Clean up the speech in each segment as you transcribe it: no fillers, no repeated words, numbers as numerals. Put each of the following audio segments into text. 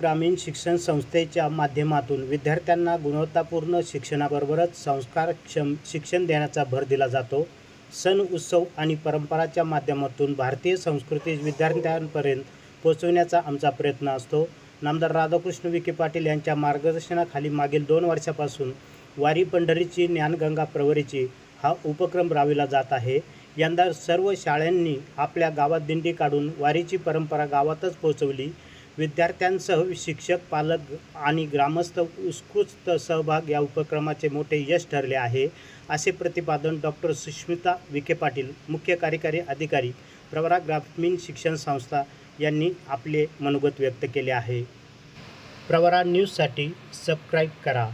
ग्रामीण शिक्षण संस्थेच्या माध्यमातून विद्यार्थ्यांना गुणवत्तापूर्ण शिक्षणाबरोबरच संस्कारक्षम शिक्षण देण्याचा भर दिला जातो। सण उत्सव आणि परंपराच्या माध्यमातून भारतीय संस्कृती विद्यार्थ्यांपर्यंत पोहोचवण्याचा आमचा प्रयत्न असतो। नामदार राधाकृष्ण विखे पाटील यांच्या मार्गदर्शनाखाली मागील 2 वर्षापासून वारी पंढरीची ज्ञानगंगा प्रवरीची हा उपक्रम राबविला जात आहे। यंदा सर्व शाळांनी आपल्या गावात दिंडी काढून वारीची परंपरा गावातच पोहोचवली। विद्यार्थ्यांसह शिक्षक, पालक आणि ग्रामस्थ उत्स्फूर्त सहभाग या उपक्रमाचे मोठे यश ठरले आहे, असे प्रतिपादन डॉक्टर सुष्मिता विखे पाटील, मुख्य कार्यकारी अधिकारी, प्रवरा ग्रामीण शिक्षण संस्था यांनी आपले मनोगत व्यक्त केले आहे। प्रवरा न्यूजसाठी सबस्क्राईब करा।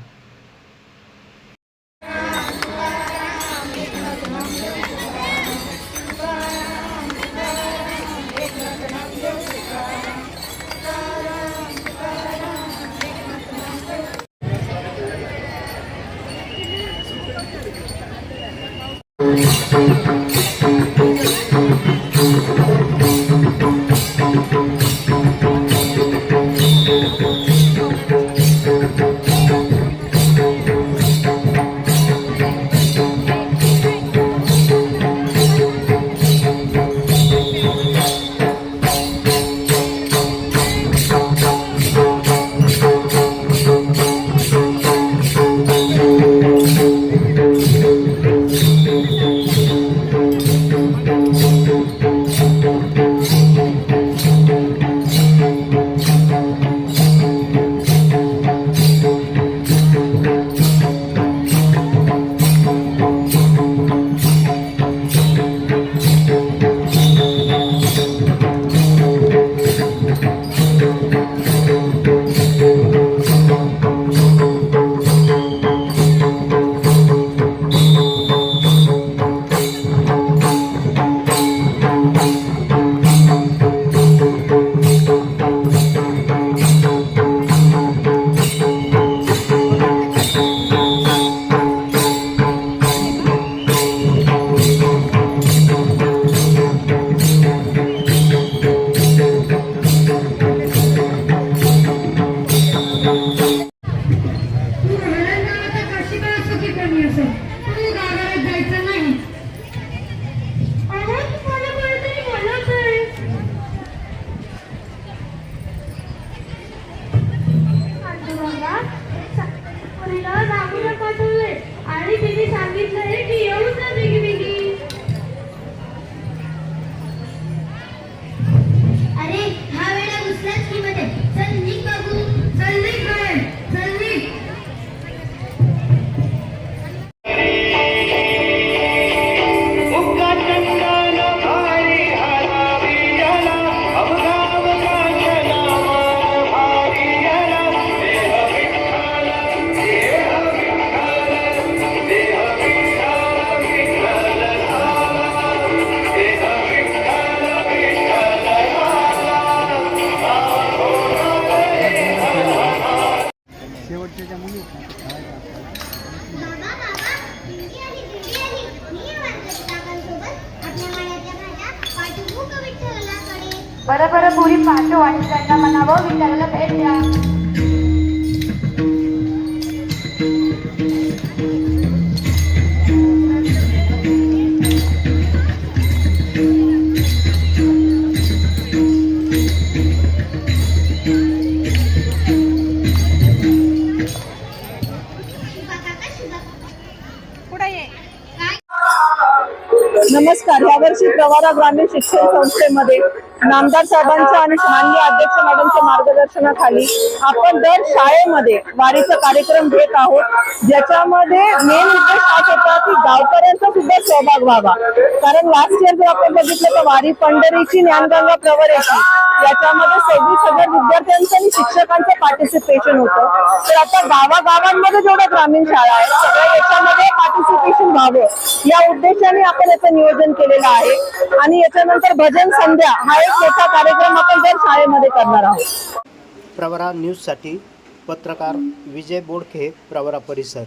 बरं पुरी पाहतो आणि त्यांना म्हणावं विचारायला भेट द्या। नमस्कार। यावर्षी प्रवरा ग्रामीण शिक्षण संस्थेमध्ये नामदार साहेबांच्या आणि माननीय अध्यक्ष मॅडमच्या मार्गदर्शनाखाली आपण दर शाळेमध्ये वारीचा कार्यक्रम घेत आहोत, ज्याच्यामध्ये मेन उद्देश हाच होता की गावकऱ्यांचा सुद्धा सहभाग व्हावा। कारण लास्ट इयर जर आपण बघितलं तर वारी पंढरीची ज्ञानगंगा प्रवरेची याच्यामध्ये 26,000 विद्यार्थ्यांचं आणि शिक्षकांचं पार्टिसिपेशन होतं। तर आता गावागावांमध्ये जेवढ्या ग्रामीण शाळा आहेत सगळ्या याच्यामध्ये पार्टिसिपेशन व्हावं या उद्देशाने आपण याचं नियोजन केलेलं आहे। आणि याच्यानंतर भजन संध्या हा एक मोठा कार्यक्रम आपण दर शाळेमध्ये करणार आहोत। प्रवरा न्यूजसाठी पत्रकार विजय बोडखे, प्रवरा परिसर।